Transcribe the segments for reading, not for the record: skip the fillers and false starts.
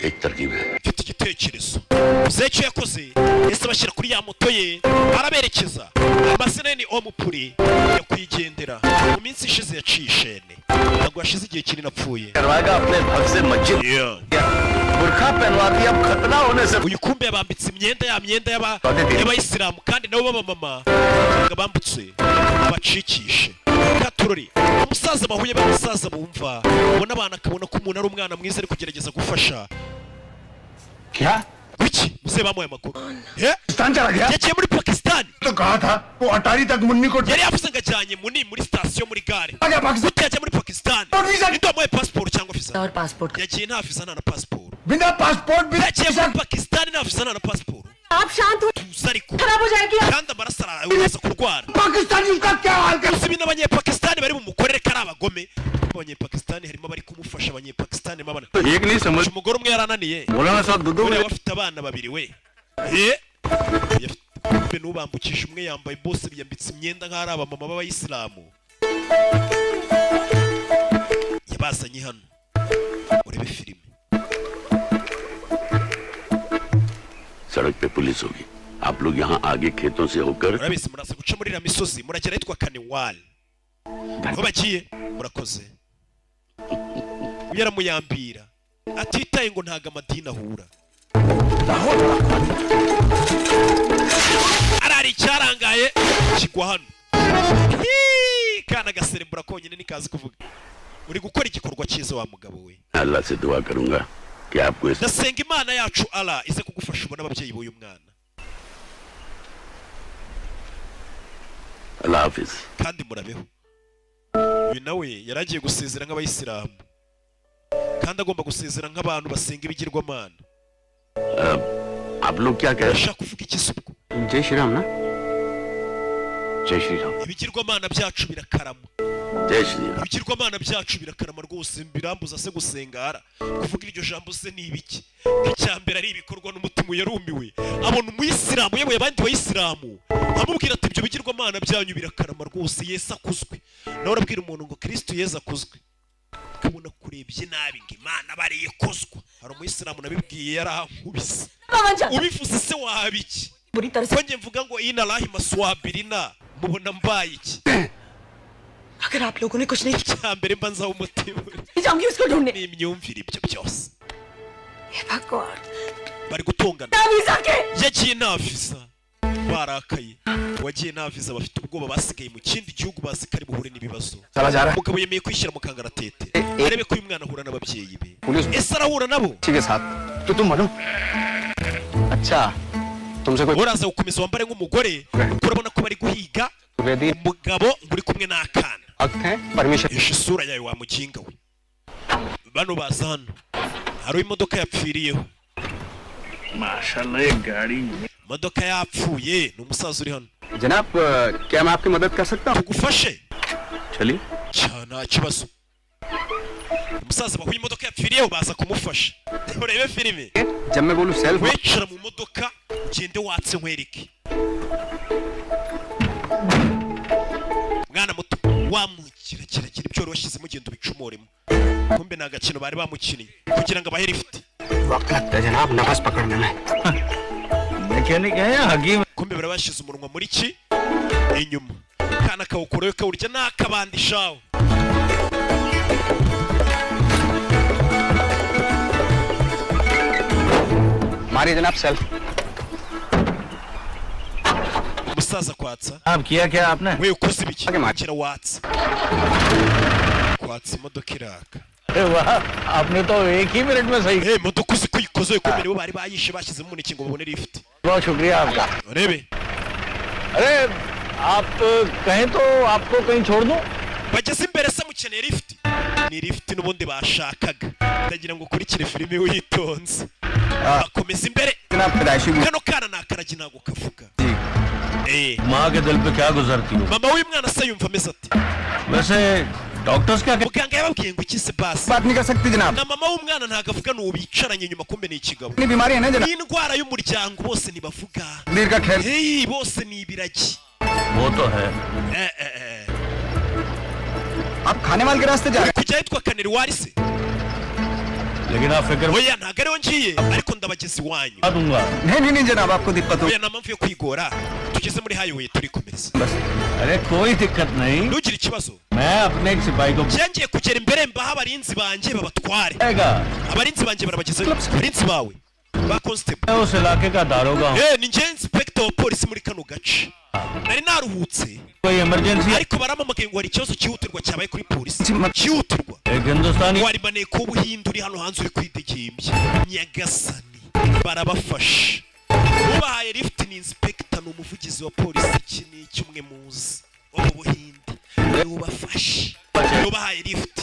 एक तरकीब है mfite igitekerezo muzehe icyo yakoze ese bashyira kuri ya moto ye araberekeza amazina ye ni Omupuri yakwigendera mu minsi ishize yaciye ishene ntabwo yashize igihe kinini apfuye बुर्खा पहनवा दिया अब खतरा होने से uyu kumbe yabambitse imyenda y'abayisilamu kandi nabo b'abamama bambutse abacikishe katurori umusaza bahuye b'abasaza bumva ubona abana akabona ko umuntu ari umwana mwiza ari kugerageza gufasha क्या kuki muze bamuye amakuru Pakistan चला गया yagiye muri Pakistan तो कहा था वो अटारी तक मुन्नी को yari yavuze ngo ajyanye muri sitasiyo muri gare आ गया Pakistan gute yagiye muri Pakistan ninde wamuhaye pasiporo cyangwa visa और passport yagiye nta visa nta na pasiporo बिना पासपोर्ट बिना yagiye muri Pakistan nta visa nta na pasiporo आप शांत हो tuza ariko खराब हो जाएगी kandi amaraso araza kurwara Pakistani उसका क्या हाल कर uzi ibintu abanyepakistani bari bumukorere ko ari abagome abanyepakistani harimo bari kumufasha abanyepakistani mabana एक नहीं समझ umugore umwe yarananiye मौलाना साहब दूधू uriya bafite abana babiri we be n'ubambukisha umwe yambaye bose biyambitse imyenda nk'ari abamama b'abayisilamu yabazanye hano urebe filime सड़क पे पुलिस होगी आप लोग यहाँ आगे खेतों से होकर murabizi muraza guca muri iriya misozi muragera ahitwa Kaniwali aho bagiye murakoze yaramuyambira atitaye ngo ntago amadini ahura arari icyarangaye kigwa hano kana gaserebura konyine nikazi kuvuga uri gukora igikorwa cyiza wa mugabo we अल्लाह से दुआ करूंगा कि आपको इस ndasenga imana yacu Allah ize kugufasha ubona ababyeyi b'uyu mwana अल्लाह हाफिज kandi murabeho uyu nawe yaragiye gusezera nk'abayisilamu kandi agomba gusezera nk'abantu basenga ibigirwamana आप लोग क्या कह रहे urashaka kuvuga iki se ubwo हैं जय श्री राम ना जय श्री राम ibigirwamana byacu birakarama जय श्री Ram ibigirwamana byacu birakarama rwose birambuza se gusengara kuvuga iryo jambo se ni ibiki icyambere ari ibikorwa n'umutima yarumiwe abona umuyisilamu yewe abandi bayisilamu amubwira ati ibyo bigirwamana byanyu birakarama rwose Yesu akuzwe nawe urabwira umuntu ngo Kristo Yesu akuzwe kubona kurebye nabi ngo Imana bariye kozwa hari umuyisilamu nabibwiye yarankubise ubivuze se wabiki बुरी तरह से ko nge mvuga ngo ina lahi maswabirina mubona mbaye iki अगर आप लोगों ने कुछ नहीं cyambere mba nzaho umutima जाऊंगी उसको ढूंढने n'imyumvire ibyo byose हे भगवान bari gutongana वीजा के yagiye nta visa barakaye wagiye nta visa bafite ubwoba basigaye mu kindi gihugu bazi ko ari buhure n'ibibazo चला जा रहा umugabo yemeye kwishyira mu kangaratete arebe ko uyu mwana ahura n'ababyeyi be police ese arahura nabo ठीक है साहब तो तुम बनो अच्छा तुमसे कोई uraza gukomeza wambare nk'umugore urabona ko bari guhiga वेदी umugabo ngo uri kumwe n'akana हक है permission esha isura yawe wa muginga we bano baza hano hari imodoka yapfiriyeho माशाल्लाह ये गाड़ी imodoka yapfuye ni umusaza uri hano जनाब क्या मैं आपकी मदद कर सकता हूँ tugufashe चलिए nta kibazo umusaza bahuye imodoka yapfiriyeho baza kumufasha urebe filime जब मैं बोलूँ self wicara mu modoka ugende watse nkwereke mwana muto wamukira kirakira ibyo wari washyizemo ugenda ubicumuremo kumbe ni agakino bari bamukiniye kugira ngo abahe lift वक्त लगता है जनाब नफस पकड़ने में मैकेनिक है या हकीम kumbe bari bashyize umunwa muri ki inyuma kana kawukurayo kawurya n'akabandishaho मारिए जनाब सेल्फ umusaza kwatsa आप किया क्या आपने we ukoze ibiki Age ma- kira watsa kwatsa imodoka iraka अरे वाह आपने तो एक ही मिनट में सही imodoka uzi ko uyikoze kumbe nibo bari bayishe bashyizemo umuneke ngo babone lift बहुत शुक्रिया आपका urebe अरे आप कहें तो आपको कहीं छोड़ दूं bageze imbere se mukeneye lift ni lift n'ubundi bashakaga ndagira ngo ukurikire filime witonze bakomeza imbere जनाब पैदाइशी kano kana nakaragi ntabwo kavuga माँ के दिल पे क्या गुजरती हो mama w'uyu mwana se yumva ameze ati वैसे डॉक्टर्स क्या muganga yababwiye ngo iki se basi बात नहीं कर सकती जनाब na mama w'umwana ntabwo avuga ni uwo bicaranye inyuma kumbe ni ikigabo इतनी बीमारी है ना जनाब n'indwara y'umuryango bose ntibavuga नीर का खेल bose ni ibiragi वो तो है आप खाने वाले के रास्ते जा रहे kujya ahitwa Kaneriwari se लेकिन आप फिक्र oya ntago ariho ngiye ariko ndabageza iwanyu दूंगा नहीं जनाब आपको दिक्कत हो oya nta mpamvu yo kwigora tugeze muri highway turikomeza बस अरे कोई दिक्कत नहीं ntugire ikibazo मैं अपने एक सिपाही को ngiye kugera imbere mbaho abarinzi banjye babatware बुलाएगा abarinzi banjye barabagezayo abarinzi bawe ba constable मैं उस इलाके का दारोगा हूँ ni njye inspector wa polisi muri kano gace nari naruhutse कोई emergency ariko baramamagaye ngo hari ikibazo cyihutirwa cyabaye kuri polisi cyihutirwa एक हिंदुस्तानी wari maneko w'ubuhinde uri hano hanze uri kwidegembya nyagasani barabafasha ubahaye lift ni inspector ni umuvugizi wa polisi iki ni cyumwe muzi wo mu buhinde ubafashe ubahaye lift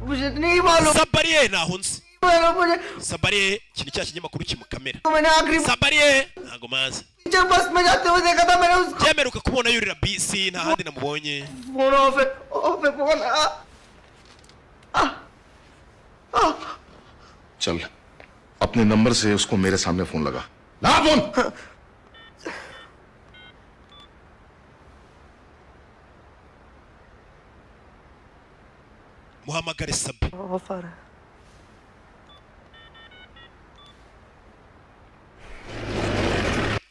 मुझे नहीं मालूम sabariye naho nzi मुझे sabariye ikintu cya kinyamakuru kimukamera मैंने आखिरी sabariye ntago mazi जब बस में जाते हुए देखा था मैंने उसको byemeruka kubona yurira bisi nta handi namubonye phone of है फोन चल अपने नंबर से उसको मेरे सामने फोन लगा ना phone muhamagare sabi offer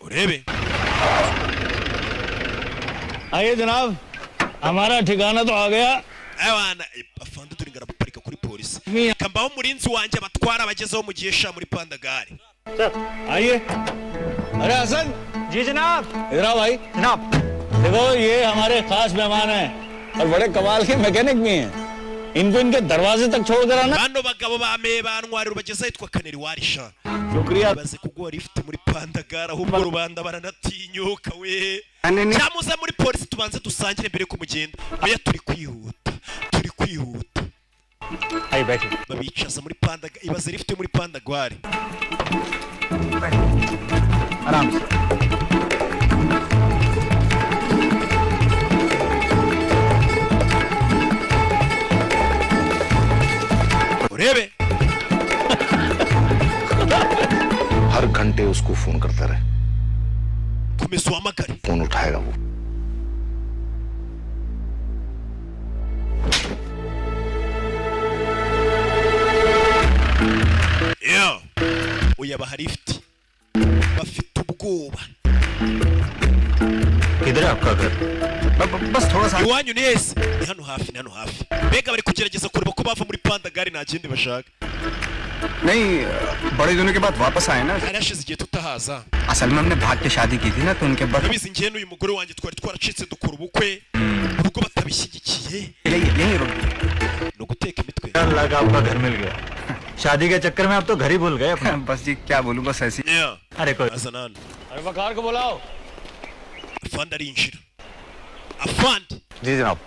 urebe आइए जनाब हमारा ठिकाना तो आ गया abana afande turi ngaraparika kuri polisi kambaho umurinzi wanjye abatwara abagezeho mu gihe sha muri pandagare आइए अरे हसन जी जनाब इधर आओ भाई जनाब देखो ये हमारे खास मेहमान हैं और बड़े कमाल के मैकेनिक भी हैं इनको इनके दरवाजे तक छोड़कर आना bano bagabo bameye bantwarira ubagezeho yitwa kaneri warisha शुक्रिया baze kugora ifite muri pandagare ahubwo rubanda baranatinyuka we नहीं cyamuze muri polisi tubanze dusangire mbere ko mugenda oya turi kwihuta आइए बैठिए babicaza muri pandagare ibaze rifite muri pandagare आराम से urebe हर घंटे उसको फोन करता रहे komeza uhamagare फोन उठाएगा वो yo oya baharifite bafite ubwoba किधर है आपका घर बस थोड़ा सा iwanyu ni hese ni hano hafi mbega bari kugerageza kureba ko bava muri pandagare nta kindi bashaka नहीं बड़े दिनों के बाद वापस आए ना hari hashize igihe tutahaza असल में हमने भाग के शादी की थी ना तो उनके बाद urabizi njye n'uyu mugore wanjye twari twaracitse dukora ubukwe urugo batabishyigikiye यही रुक ni uguteka imitwe अल्लाह का आपका घर मिल गया शादी के चक्कर में आप तो घर ही भूल गए अपना बस जी क्या बोलूं बस ऐसी Yeah. अरे कोई azana hano अरे वकार को बुलाओ afande arinjira afande जी जनाब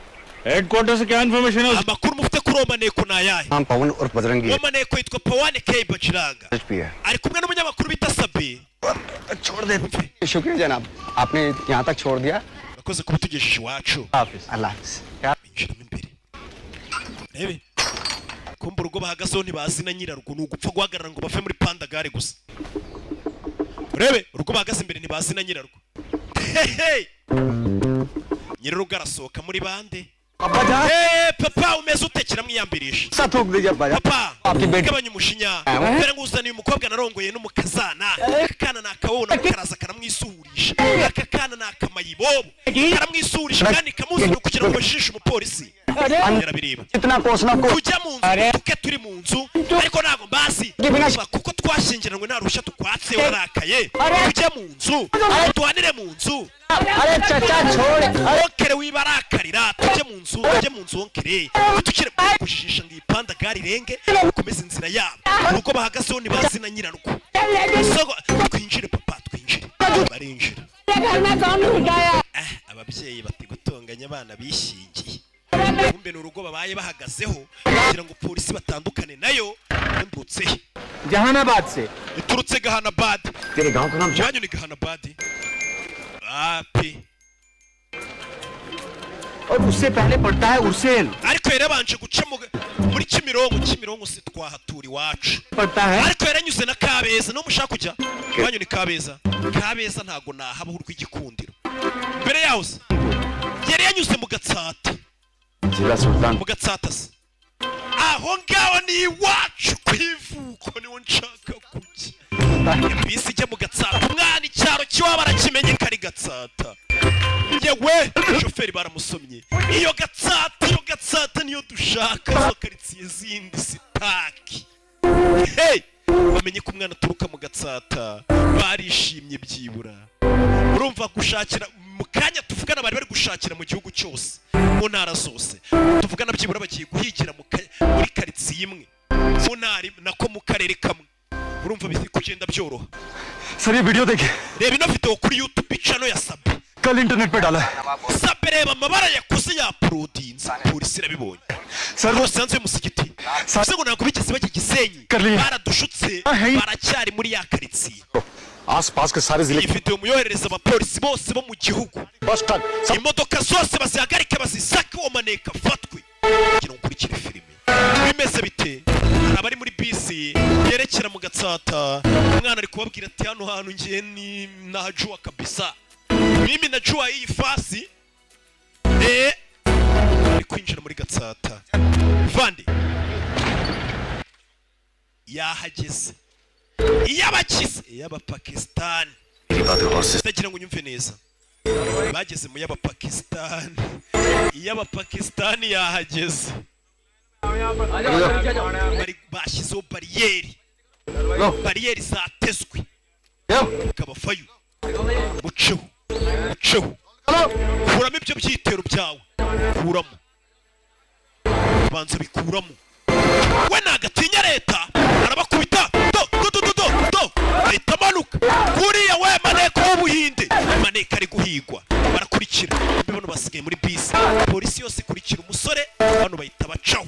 हेडक्वार्टर से क्या इन्फॉर्मेशन है amakuru mufite kuri uwo maneko ni ayahe नाम पवन और Bajrangi uwo maneko yitwa pawane kei baciranga HP है ari kumwe n'umunyamakuru bita sabe छोड़ दे शुक्रिया जनाब आपने यहाँ तक छोड़ दिया nakoze kuba tugejeje iwacu अल्लाह हाफिज binjiramo imbere rebe kumva urugo bahagazeho ntibazi na nyirarwo ni ugupfa guhagarara ngo bave muri pandagare gusa urebe urugo bahagaze imbere ntibazi na nyirarwo hehe nyirarwo arasohoka muri bande papa umeze ute kiramwiyambirisha साथ रोक दीजिए अब्बा papa आपकी बेटी gabanya umujinya mbere ngo uzaniye umukobwa narongoye n'umukazana aka kana ni akabona karaza karamwisuhurisha aka kana ni akamayibobo karamwisuhurisha kandi kamuzana kugira ngo bajishe umupolisi yarabireba इतना कोसना को tujya mu nzu tuke turi mu nzu ariko ntabwo mbazi kuko twashyingiranwe nta ruhushya tukwatse warakaye tujye mu nzu tuhanire mu nzu अरे चाचा छोड़ onkere wibarakarira tujye mu nzu onkere tukire kujijisha ngo ipandagare irenge ukomeze inzira yabo urugo bahagazeho ntibazi na nyirarwo twinjire papa twinjire barinjira ababyeyi bati gutonganya abana bishingiye kumbe ni urugo babaye bahagazeho kugira ngo polisi batandukane nayo ndutse Jehanabad से iturutse gahanabad तेरे गांव का नाम iwanyu ni gahanabad api और उससे पहले पड़ता है Ursel ariko yarabanje guca muri Kimironko si twahatura iwacu पड़ता है ariko yaranyuze na Kabeza no mushaka kujya iwanyu ni Kabeza ntago nahabaho urw'igikundiro mbere yaho se yari yanyuze mu Gatsata जिला सुल्तान mu Gatsata se aho ngaho ni iwacu kwivuko niwo nshaka kujya bisi ijya mu Gatsata umwana icyaro kiwaba arakimenye kari Gatsata yewe shoferi baramusomye iyo Gatsata niyo dushaka zo karitsiye zindi sitaki hey bamenye ko umwana aturuka mu Gatsata barishimye byibura urumva gushakira mu kanya tuvugana bari gushakira mu gihugu cyose mu ntara zose tuvugana byibura bagiye guhigira muri karitsiye imwe mu ntara nako mu karere kamwe urumva biri kugenda byoroha sir ये वीडियो देखिए reba ino video kuri YouTube channel ya Sabe कल इंटरनेट पे डाला है Sabe reba amabara yakoze ya Prodins polisi irabibonye sir वो sanze musigiti sase ngo nako bigeze baki Gisenyi baradushutse baracyari muri ya karitsiye आसपास के सारे जिले iyi video muyoherereza abapolisi bose bo mu gihugu बस तक imodoka zose bazihagarike bazisake uwo maneka fatwe kugira ngo ukurikire filime bimeze bite abari muri bisi yerekera mu Gatsata umwana ari kubabwira ati hano hantu ngiye ni najua kabisa mimi najua hii fasi ari kwinjira muri Gatsata vandi yahageze iyabakize iy'Abapakistan ndagira ngo unyumve neza bageze mu y'Abapakistan iy'Abapakistan yahageze bashyizeho bariyeri zatezwe kabafayo muceho kuramo ibyo byitero byawe kuramo banza bikuramo we nagatinya leta arabakubita do ahita amanuka kuriya we maneko w'ubuhinde maneko ari guhigwa barakurikira bano basigaye muri bisi polisi yose ikurikira umusore bano bahita bacaho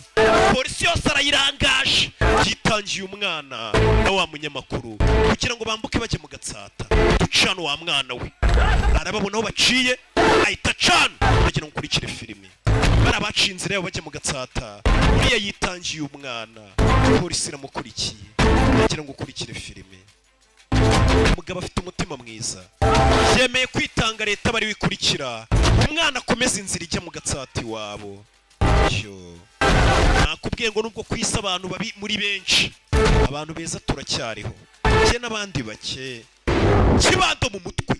polisi yose arayirangaje yitangiye umwana na wa munyamakuru kugira ngo bambuke bajye mu Gatsata ducana wa mwana we arababona aho baciye ahita cana kugira ngo ukurikire filime barabaciye inzira yabo bajye mu Gatsata uriya yitangiye umwana polisi iramukurikiye kugira ngo ukurikire filime umugabo afite umutima mwiza yemeye kwitanga leta bari wikurikira umwana akomeza inzira ijya mu Gatsata iwabo nakubwiye ngo nubwo kwisa abantu babi muri benshi abantu beza turacyariho cye n'abandi bake kibando mu mutwe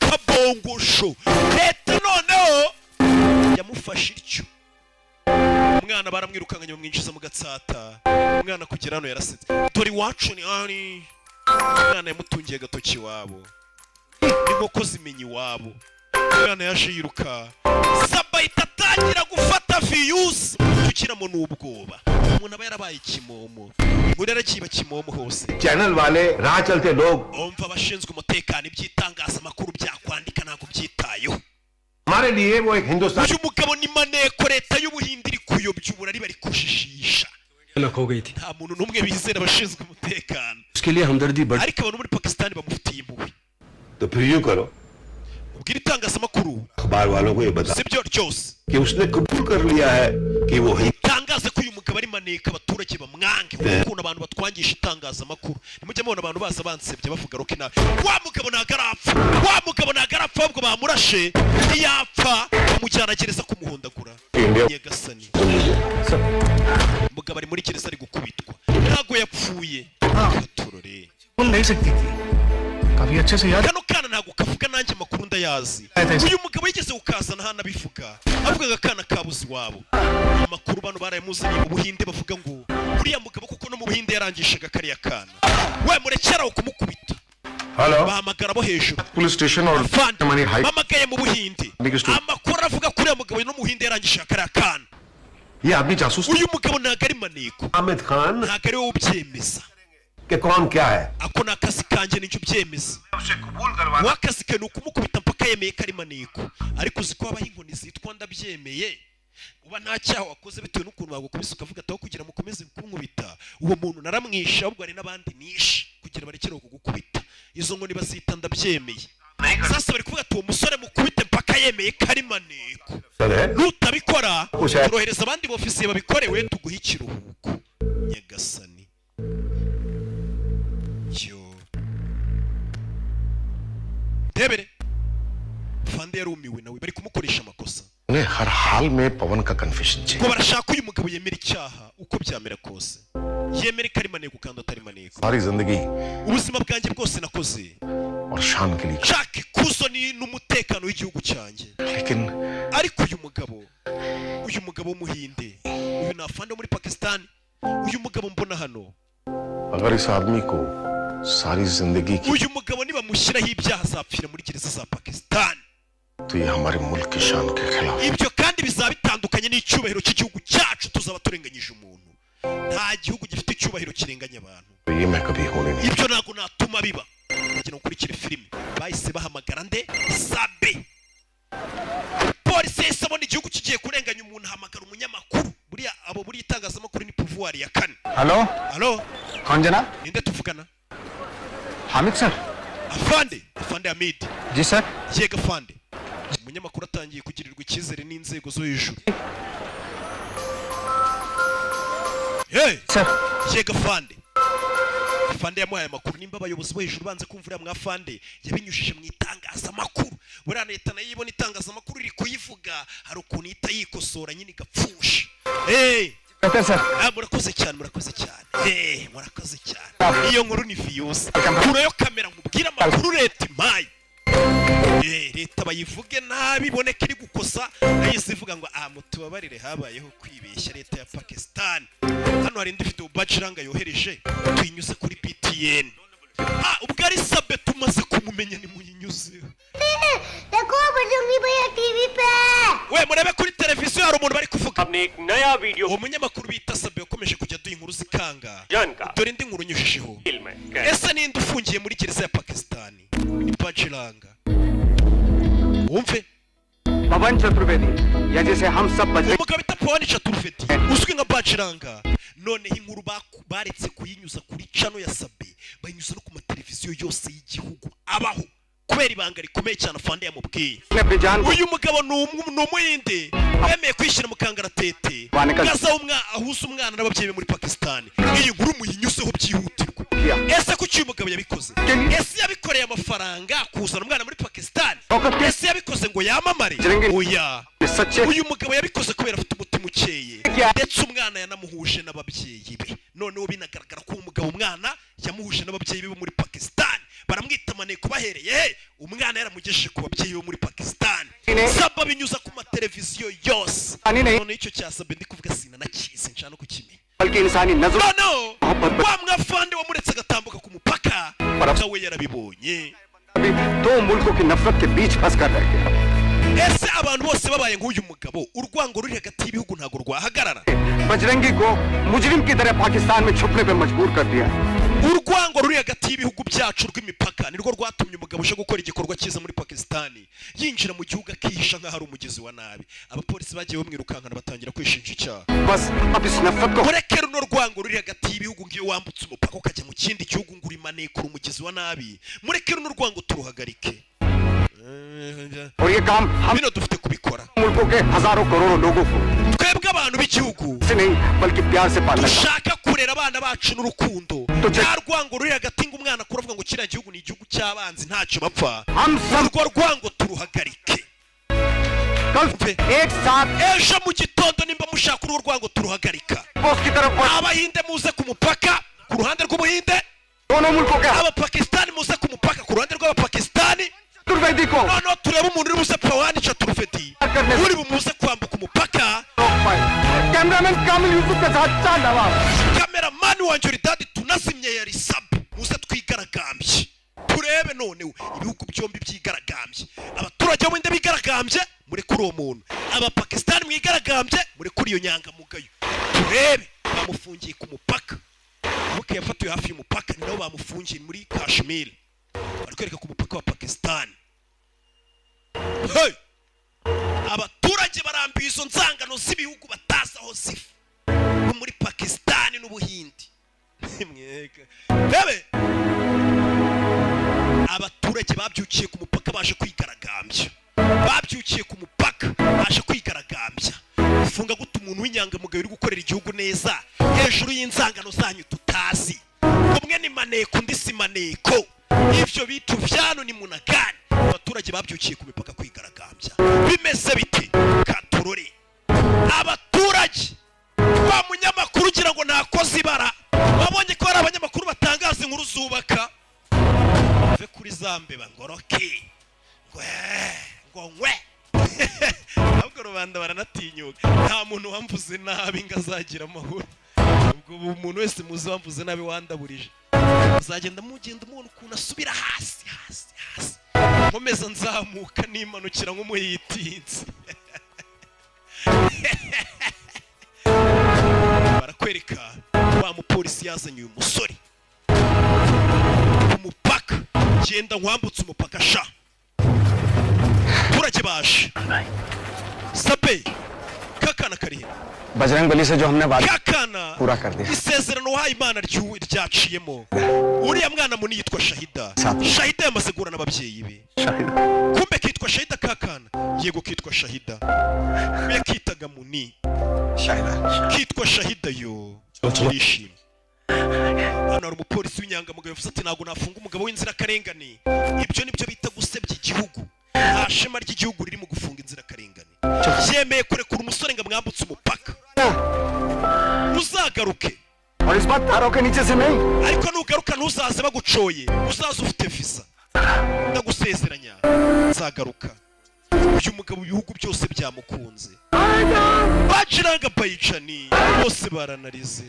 ukabongosho leta noneho yamufashe ityo umwana baramwirukanganye bamwinjiza mu Gatsata umwana kugera hano yarasetse dore iwacu ni ari umwana yamutungiye agatoki iwabo inkoko zimenya iwabo umwana yaje yiruka Saba itatangira gufata views tukiramo n'ubwoba umuntu aba yarabaye kimomo muri arakiba kimomo hose channel वाले राह चलते लोग umva abashinzwe umutekano ibyitangaza makuru byakwandika ntabwo byitayeho हमारे लिए वो एक Hindustan uyu mugabo ni maneko leta y'ubuhinde iri kuyobya uburari bari kujijisha हो गई थी nta muntu n'umwe bizera abashinzwe umutekano उसके लिए हमदर्दी बढ़ ariko abantu muri Pakistan bamufitiye impuhwe तो फिर यूं करो ubwira itangazamakuru अखबार वालों को ये बता sibyo ryose कि उसने कबूल कर लिया है कि वो tangaze ko uyu mugabo ari maneka abaturage bamwange ukuntu abantu batwangisha itangazamakuru nimujye mubona abantu baza bansebye bavuga roke nabi wa mugabo nagarapfa ahubwo bamurashe ntiyapfa bamujyana gereza kumuhondagura nyagasani umugabo ari muri gereza ari gukubitwa ntago yapfuye turore सुन नहीं सकती थी काफी अच्छे से याद kano kana ntago kavuga nanjye makuru ndayazi uyu mugabo yigeze ukazana hano abivuga avuga akana kabuze iwabo amakuru bano barayamuzaniye mu Buhinde bavuga ngo uriya mugabo kuko no mu Buhinde yarangishaga kariya kana we murekeraho kumukubita bahamagara bo hejuru police station और मनी हाई bamagaye mu Buhinde amakuru avuga kuri uriya mugabo no mu Buhinde yarangishaga kariya kana ये आदमी जासूस uyu mugabo ntago ari maneko Hamid Khan ntago ari wowe ubyemeza के कौन क्या है ako ni akazi kanjye n'icyo ubyemeza उसे कबूल करवाना wakazi ke ni ukumukubita mpaka yemeye ko ari maneko ariko uzi ko habaho inkoni zitwa ndabyemeye uba nta cyaha wakoze bitewe n'ukuntu bagukubise ukavuga ati aho kugira mukomeze kunkubita uwo muntu naramwishe ahubwo hari n'abandi nishe kugira barekereho kugukubita izo nkoni bazita ndabyemeye sasa bari kuvuga ati uwo musore mukubite mpaka yemeye ko ari maneko nutabikora turohereza abandi bofisiye babikorewe tuguha ikiruhuko nyagasani Debere fande yarumiwe nawe bari kumukoresha amakosa हर हाल में पवन का कन्फेशन चाहिए। ngo barashaka uyu mugabo yemera icyaha uko byamera kose, yemera ko ari maneko kandi atari maneko. सारी जिंदगी ubuzima bwanjye bwose nakoze और शान के लिए, nshaka ikuzo n'umutekano w'igihugu cyanjye, लेकिन ariko uyu mugabo w'umuhinde, uyu ni afande muri Pakistan, uyu mugabo mbona hano, अगर इस आदमी को सारी जिंदगी की, uyu mugabo nibamushyiraho ibyaha azapfira muri gereza za Pakistan. तो ये हमारे मुल्क की शान के खिलाफ। ibyo kandi bizaba bitandukanye n'icyubahiro cy'igihugu cyacu, tuzaba turenganyije umuntu. nta gihugu gifite icyubahiro kirenganya abantu. ये मैं कभी होने नहीं। ibyo ntabwo natuma biba. kugira ngo ukurikire filime bahise bahamagara nde Sabe, polisi yahise abona igihugu kigiye kurenganya umuntu, ahamagara umunyamakuru. buriya itangazamakuru ni pouvoir ya kane. Hello halo, कौन जना? ninde tuvugana? Hamid sir. afande Hamid. जी sir. yega afande. umunyamakuru atangiye kugirirwa icyizere n'inzego zo hejuru. hey sir. yega afande. afande yamuhaye amakuru, nimba abayobozi bo hejuru banze kumvira mwafande yabinyujije mu itangazamakuru. buriya leta nayo ibona itangazamakuru riri kuyivuga, hari ukuntu ihita yikosora nyine igapfusha. बेहतर sir. murakoze cyane, murakoze cyane, murakoze cyane. iyo nkuru ni viyusi. kurayo kamera nkubwire amakuru leta impaye. leta bayivuge nabi, iboneka iri gukosa, nahise ivuga ngo mutubabarire habayeho kwibeshya leta ya Pakistan. hano hari indi video Bajiranga yohereje tuyinyuze kuri PTN. ubwo ari Sabe tumaze kumumenya ni muyinyuzeho. देखो बजरंगी भैया टीवी पे we murebe kuri televiziyo hari umuntu bari kuvuga. हमने एक नया video umunyamakuru bita Sabe yakomeje kujya duha inkuru zikanga. जानका dore indi nkuru nyujishijeho. Film है ese ninde ufungiye muri gereza ya Pakistan? ni Bajiranga. wumve पवन चतुर्वेदी या जैसे हम सब Bajrang umugabo bita Pawan Chaturvedi uzwi nka Bajiranga. noneho inkuru baretse kuyinyuza kuri channel ya Sabe, bayinyuza no ku mateleviziyo yose y'igihugu abaho, kubera ibanga rikomeye cyane afande yamubwiye. ने अपनी जान को uyu mugabo ni umuhinde yemeye kwishyira mu kangaratete gaza ahuza umwana n'ababyeyi be muri Pakistan. iyi nkuru muyinyuzeho byihutirwa. ese kuki uyu mugabo yabikoze? ese yabikoreye amafaranga kuzana umwana muri Pakistan? ese yabikoze ngo yamamare? oya, सच्चे uyu mugabo yabikoze kubera afite umutima ukeye, ndetse umwana yanamuhuje n'ababyeyi be. noneho binagaragara ko uwo mugabo umwana yamuhuje n'ababyeyi be bo muri Pakistan, baramwita maneko bahereye umwana yaramugejeje ku babyeyi bo muri Pakistan. Sabe binyuza ku mateleviziyo yose. none icyo cya Sabe ndi kuvuga sina nakize nshaka no kukimenya. बल्कि इंसानी नजर no wa mwafande wamuretse agatambuka ku mupaka nawe yarabibonye. अभी दो मुल्कों की नफरत के बीच फंस कर रह गया। ese abantu bose babaye nk'uyu mugabo, urwango ruri hagati y'ibihugu ntago rwahagarara. Bajrangi को मुजरिम की तरह पाकिस्तान में छुपने पे मजबूर कर दिया। urwango ruri hagati y'ibihugu byacu rw'imipaka nirwo rwatumye umugabo uje gukora igikorwa cyiza muri Pakistan yinjira mu gihugu akihisha nk'aho ari umugezi wa nabi. abapolisi bagiye bamwirukankana batangira kwishinja icyaha. बस अब इस नफरत को mureke runo rwango ruri hagati y'ibihugu ngiyo wambutse umupaka ukajya mu kindi gihugu ngo uri maneko umugezi wa nabi, mureke runo rwango turuhagarike. और ये काम हम bino dufite kubikora मुल्कों के हजारों करोड़ों लोगों को twebwe abantu b'igihugu से नहीं बल्कि प्यार से पालना। dushaka kurera abana bacu n'urukundo. nta rwango ruri hagati ngo umwana akura avuga ngo kiriya gihugu ni igihugu cy'abanzi ntacyo bapfa. हम सब urwo rwango turuhagarike. कल एक साथ ejo mu gitondo nimba mushaka urwo rwango turuhagarika. Post की तरफ बढ़, abahinde muze ku mupaka ku ruhande rw'ubuhinde, दोनों मुल्कों के abapakistani muze ku mupaka ku ruhande rw'abapakistani. Chaturvedi को noneho turebe umuntu uri buze Pawan Chaturvedi uri bumuze kwambuka umupaka. रोक पाए। कैमरामैन कामिल यूसुफ के साथ चांद नवाब, kameramani wanjye Ridadi tunazimye yari Sabe, muze twigaragambye turebe noneho ibihugu byombi byigaragambye. abaturage b'Ubuhinde bigaragambye muri kuri uwo muntu, abapakistani mwigaragambye muri kuri iyo nyangamugayo. turebe bamufungiye ku mupaka, aho yafatiwe hafi y'umupaka ni nabo bamufungiye muri Kashmir, bari kwereka ku mupaka wa Pakistan. hey! abaturage barambiye izo nzangano z'ibihugu batazi aho ziva bo muri Pakistan n'Ubuhinde. bebe abaturage babyukiye ku mupaka baje kwigaragambya, babyukiye ku mupaka baje kwigaragambya. ufunga gute umuntu w'inyangamugayo uri gukorera igihugu neza hejuru y'inzangano zanyu tutazi? umwe ni maneko undi si maneko, ivyo bitu vyano ni munagani. abaturage babyukiye ku mipaka kwigaragambya bimeze bite? katurore abaturage wa munyamakuru ugira ngo nakoze ibara wabonye ko hari abanyamakuru batangaza inkuru zubaka ve kuri zambeba ngoroke ngo ngwe ahubwo rubanda baranatinyuka nta muntu wamvuze nabi ngazagira amahoro ubwo umuntu wese muzi wamvuze nabi wandaburije uzagenda mugenda umuntu ukuntu asubira hasi nkomeza nzamuka nimanukira nk'umuyitinzi barakwereka wa mupolisi yazanye uyu musore umupaka genda nkwambutse umupaka sha turage baje sabe kakana karihe Bajrang बली से जो हमने बात kakana पूरा कर दिया isezerano wahaye Imana ryaciyemo uriya mwana muni yitwa Shahida Shahida yamaze guhura n'ababyeyi be kumbe kitwa Shahida kakana yego kitwa Shahida yakitaga muni Shahida kitwa Shahida yo turishimye hano hari umupolisi w'inyangamugayo yavuze ati ntabwo nafunga umugabo w'inzira karengane ibyo nibyo bita gusebya igihugu nta shema ry'igihugu riri mu gufunga inzira karengane yemeye kurekura umusore ngo mwambutse umupaka uzagaruke और इस बात तारों के नीचे से नहीं ariko nugaruka ntuzaze bagucoye uzaze ufite visa ndagusezeranya nzagaruka uyu mugabo ibihugu byose byamukunze baciranga bayicani bose baranarize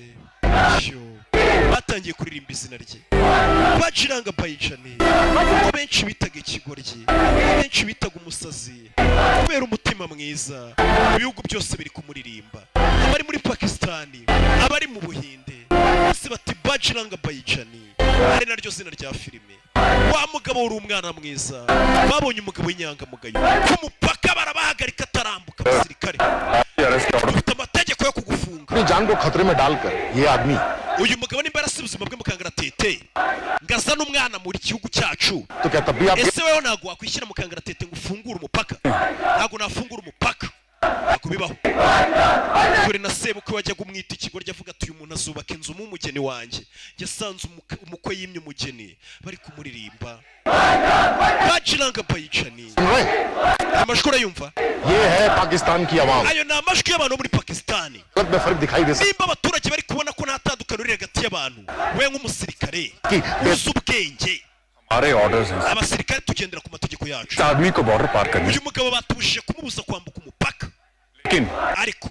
cyo batangiye kuririmba izina rye baciranga bayicani benshi bitaga ikigoryi benshi bitaga umusazi kubera umutima mwiza ibihugu byose biri kumuririmba abari muri Pakistani abari mu Buhinde bose bati baciranga bayicani ari naryo zina rya filime wa mugabo uri umwana mwiza babonye umugabo w'inyangamugayo ku mupaka barabahagarika atarambuka abasirikare ufite amategeko yo kugufunga अपनी जान को खतरे में डालकर ये आदमी uyu mugabo nimba yarasize ubuzima bwe mukangaratete ngaza n'umwana muri gihugu cyacu तो क्या तब भी आप ese wewe ntabwo wakwishyira mukangaratete ngo ufungure umupaka ntabwo nafungura umupaka ntabwo bibaho dore na sebukwe wajyaga umwita ikigoryi avuga ati uyu muntu azubaka inzu mu mugeni wanjye yasanze umukwe yimye umugeni bari kumuririmba baciranga bayicani amajwi urayumva ये है पाकिस्तान की आवाम ayo ni amajwi y'abantu muri Pakistani में फर्क दिखाई दे सकता nimba abaturage bari kubona ko nta tandukano riri hagati y'abantu we nk'umusirikare uzi ubwenge हमारे ऑर्डर्स हैं abasirikare tugendera ku mategeko yacu इस आदमी को बॉर्डर पार करने uyu mugabo batubujije kumubuza kwambuka umupaka लेकिन ariko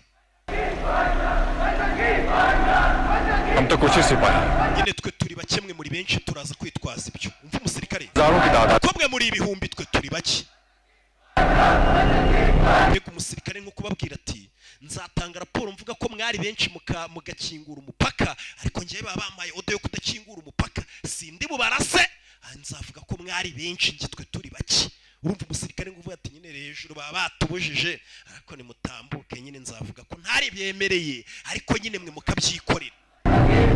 हम तो कुछ ही सिपाही nyine twe turi bakemwe muri benshi turaza kwitwaza ibyo umva umusirikare हजारों की तादाद ko mwe muri ibihumbi twe turi bake mbega umusirikare nko kubabwira ati nzatanga raporo mvuga ko mwari benshi mugakingura umupaka ariko njyewe baba bamaye odo yo kudakingura umupaka sindi bubarase nzavuga ko mwari benshi njye twe turi bake urumva umusirikare ngo uvuga ati nyine hejuru baba batubujije ariko nimutambuke nyine nzavuga ko ntari byemereye ariko nyine mwe mukabyikorera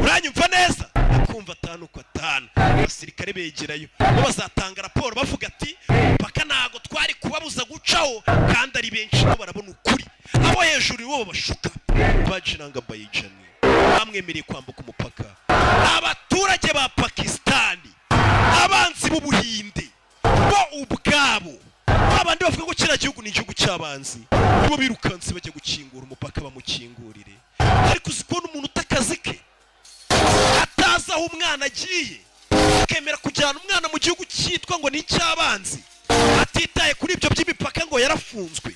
uranyumva neza akumva atanu ko atanu abasirikare begerayo bo bazatanga raporo bavuga ati paka ntago twari kubabuza gucaho kandi ari benshi bo barabona ukuri abo hejuru bo bashuka baciranga bayicani bamwemereye kwambuka umupaka abaturage ba Pakistani abanzi b'Ubuhinde bo ubwabo abandi bavuga ko kiriya gihugu ni igihugu cy'abanzi bo birukanse bajya gukingura umupaka bamukingurire ariko uzikubona umuntu utakazi ke atazi aho umwana agiye akemera kujyana umwana mu gihugu cyitwa ngo ni icy'abanzi atitaye kuri ibyo by'imipaka ngo yarafunzwe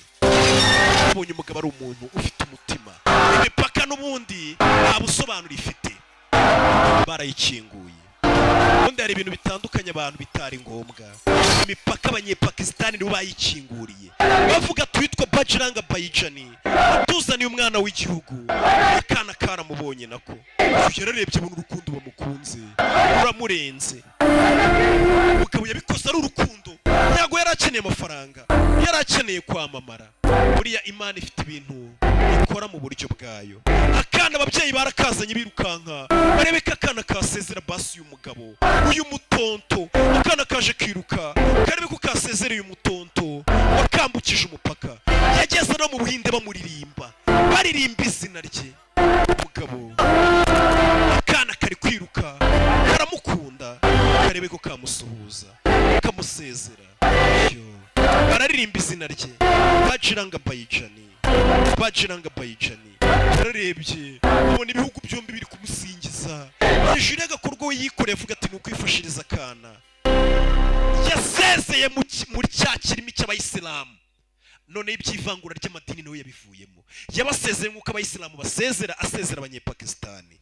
abonye umugabo ari umuntu ufite umutima imipaka n'ubundi nta busobanuro ifite barayikinguye ubundi hari ibintu bitandukanye abantu bitari ngombwa imipaka abanyepakistani nibo bayikinguriye bavuga twitwa baciranga bayicani atuzaniye umwana w'igihugu akana karamubonye nako yararebye abona urukundo bamukunze uramurenze umugabo yabikoze ari urukundo ntabwo yari akeneye amafaranga yari akeneye kwamamara buriya Imana ifite ibintu ikora mu buryo bwayo akana ababyeyi barakazanye birukanka barebe ko akana kasezera basi uyu mugabo uyu mutonto akana kaje kiruka karebe ko kasezereye umutonto wakambukije umupaka yageze no mu Buhinde bamuririmba baririmba izina rye umugabo akana kari kwiruka karamukunda karebe ko kamusuhuza kamusezera bararirimba izina rye bajiranga bayijani bararebye babona ibihugu byombi biri kumusingiza hejuru y'agakorwa we yikoreye avuga ati ni ukwifashiriza akana yasezeye muri cya kirimi cy'abayisilamu none iby'ivangura ry'amadini nawe yabivuyemo yabasezeye nk'uko abayisilamu basezera asezera abanyepakistani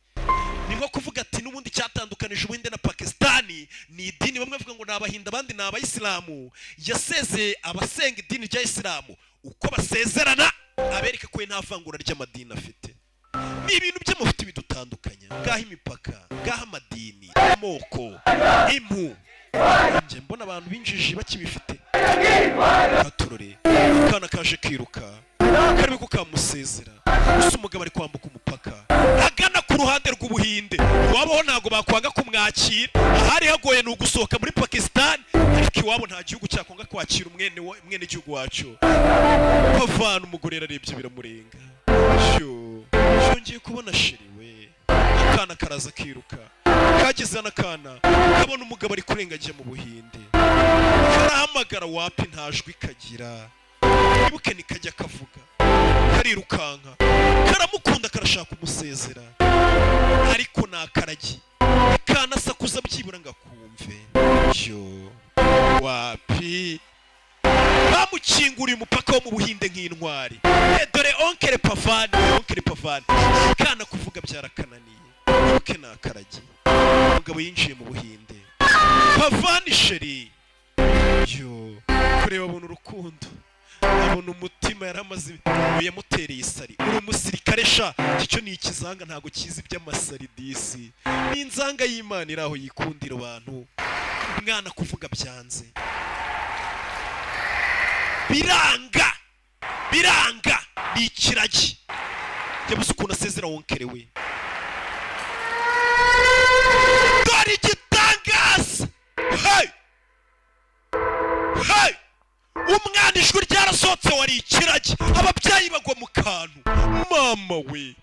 ni nko kuvuga ati n'ubundi cyatandukanije ubuhinde na pakistani ni idini bamwe bavuga ngo ni abahinda abandi ni abayisilamu yasezeye abasenga idini rya isilamu uko basezerana abereka ko nta vangura ry'amadini afite ni ibintu by'amafuti bidutandukanya ngaho imipaka ngaho amadini amoko impu nje mbona abantu binjiji bakibifite aturore kana kaje kiruka karebe ko kamusezera gusa umugabo ari kwambuka umupaka agana ku ruhande rw'ubuhinde iwabo ntago bakwanga kumwakira ahari hagoye ni ugusohoka muri Pakistan ariko iwabo nta gihugu cyakwanga kwakira umwene gihugu wacu bavana umugore ararebye biramurenga ngiye kubona shiriwe akana karaza kiruka kageze n'akana kabona umugabo ari kurengagiye mu buhinde karahamagara wapi ntajwi kagira ibuke nikajya kavuga karirukanka karamukunda karashaka umusezera ariko nakaragi kana sakuza byibura ngakumve wapi bamukinguriye umupaka wo mu buhinde nk'intwari dore onkere pavani kana kuvuga byarakananiye ibuke nakaragi umugabo yinjiye mu buhinde pavani sheri kureba abona urukundo abona umutima yaramaze yamutereye isari uri umusirikare sha icyo ni ikizanga ntago kizi by'amasari disi ni inzanga y'Imana iraho yikundira abantu umwana kuvuga byanze biranga ni ikiragi yabuze ukuntu asezera wonkere we dore igitangaza hey umwana ijwi ryarasohotse wari ikiragi ababyeyi bagwa mu kantu mama we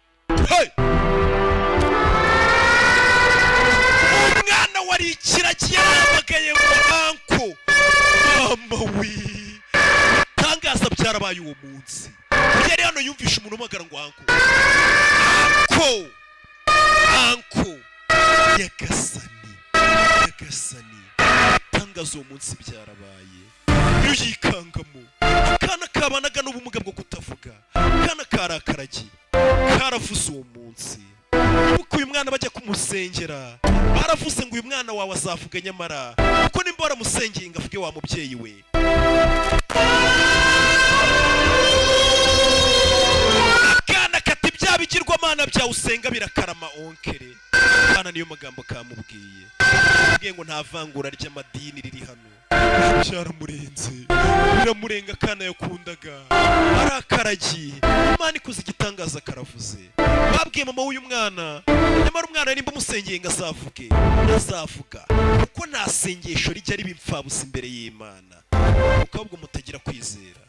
umwana wari ikiragi yaramagaye ngo anko mama we tangaza byarabaye uwo munsi yari hano yumvisha umuntu umagara ngo anko yagasani tangaza uwo munsi byarabaye yikangamo akana kabanaga n'ubumuga bwo kutavuga akana karakaragi karavuze uwo munsi kuko uyu mwana bajya kumusengera baravuze ngo uyu mwana wawe azavuga nyamara kuko nimba waramusengeye ngo avuge wa mubyeyi we akana kati bya bigirwamana byawe usenga birakarama onkere kana niyo magambo kamubwiye ubwiye ngo nta vangura ry'amadini riri hano cyaramurenze biramurenga kana yakundaga arakaragi Imana ikuze igitangaza karavuze babwiye mama w'uyu mwana nyamara umwana nimba umusengeye ngo azavuga kuko nta sengesho rijya riba impfabusa imbere y'Imana ukabwo mutagira kwizera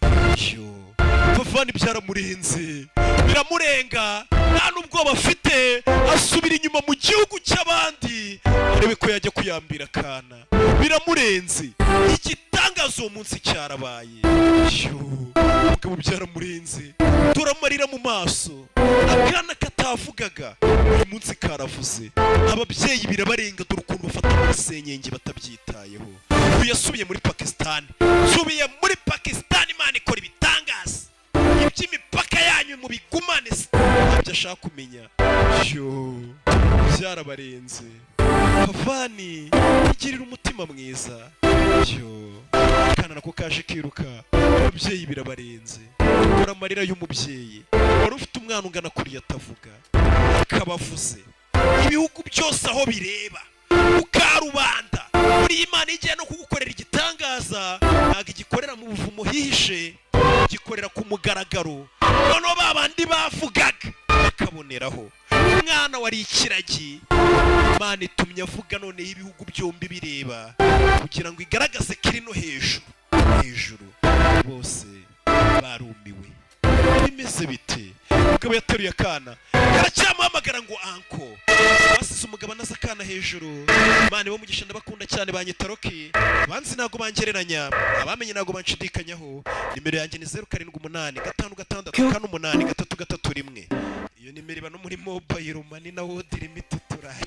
pavani byaramurenze biramurenga nta n'ubwoba afite asubira inyuma mu gihugu cy'abandi arebe ko yajya kuyambira akana biramurenze igitangaza uwo munsi cyarabaye umugabo byaramurenze turamarira mu maso akana katavugaga uyu munsi karavuze ababyeyi birabarenga dore ukuntu bafata muri senyenge batabyitayeho uyu yasubiye muri Pakistan Imana ikora ibitangaza iby'imipaka yanyu mu bigumane ntabyo ashaka kumenya byarabarenze pavani igirira umutima mwiza kana nako kaje kiruka ababyeyi birabarenze dore amarira y'umubyeyi wari ufite umwana ungana kuriya atavuga akabavuze ibihugu byose aho bireba ukarubanda muri Imana igiye no kugukorera igitangaza ntabwo igikorera mu buvumo hihishe gikorera ku mugaragaro noneho babandi bavugaga bakaboneraho umwana wari ikiragi Imana itumye avuga none ibihugu byombi bireba kugira ngo igaragaze kiri no hejuru bose barumiwe bimeze bite umugabo yateruye akana karacyamuhamagara ngo anko basize umugabo anaza akana hejuru mani bo mugisha ndabakunda cyane banyita Rocky banzi nago bangereranya abamenye nago banshidikanyaho nimero yanjye ni 0785568331 iyo nimero iba no muri mobile money na World Limit turahari